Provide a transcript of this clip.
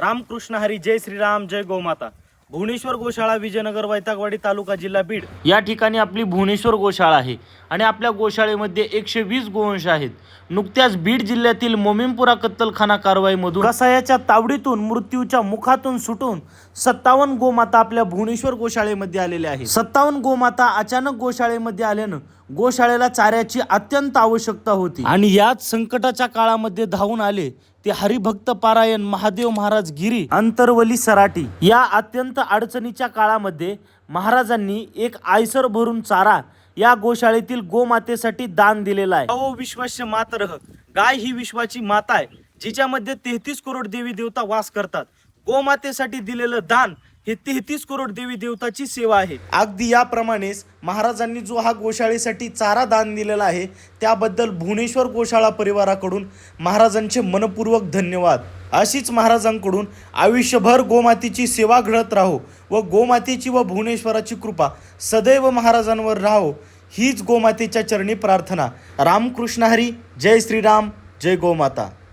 रामकृष्ण हरी, जय श्रीराम, जय गोमाता। भुवनेश्वर गोशाळा, विजयनगर, वैतागवाडी तालुका, जिल्हा बीड या ठिकाणी आपली भुवनेश्वर गोशाळा आहे आणि आपल्या गोशाळेमध्ये 120 गोवंश आहेत। नुकत्याच बीड जिल्ह्यातील मोमीनपुरा कत्तलखाना कारवाईमधून कसायाच्या तावडीतून मृत्यूच्या मुखातून सुटून 57 गोमाता आपल्या भुवनेश्वर गोशाळेमध्ये आलेल्या आहेत। 57 गोमाता अचानक गोशाळेमध्ये आल्यानं गोशाळेला चाऱ्याची अत्यंत आवश्यकता होती आणि याच संकटाच्या काळामध्ये धावून आले ते हरिभक्त पारायण महादेव महाराज गिरी अंतरवली सराटी। या अत्यंत अडचणीच्या काळामध्ये महाराजांनी एक आयसर भरून चारा या गोशाळेतील गोमातेसाठी दान दिलेला आहे। अहो विश्वास्य मातरः, गाय ही विश्वाची माता आहे जिच्यामध्ये 33 करोड देवी देवता वास करतात। गोमातेसाठी दिलेलं दान हे 33 करोड देवी देवताची सेवा आहे। अगदी याप्रमाणेच महाराजांनी जो हा गोशाळेसाठी चारा दान दिलेला आहे त्याबद्दल भुवनेश्वर गोशाळा परिवाराकडून महाराजांचे मनपूर्वक धन्यवाद। अशीच महाराजांकडून आयुष्यभर गोमातेची सेवा घडत राहो व गोमातेची व भुवनेश्वराची कृपा सदैव महाराजांवर राहो, हीच गोमातेच्या चरणी प्रार्थना। रामकृष्ण हरी, जय श्रीराम, जय गोमाता।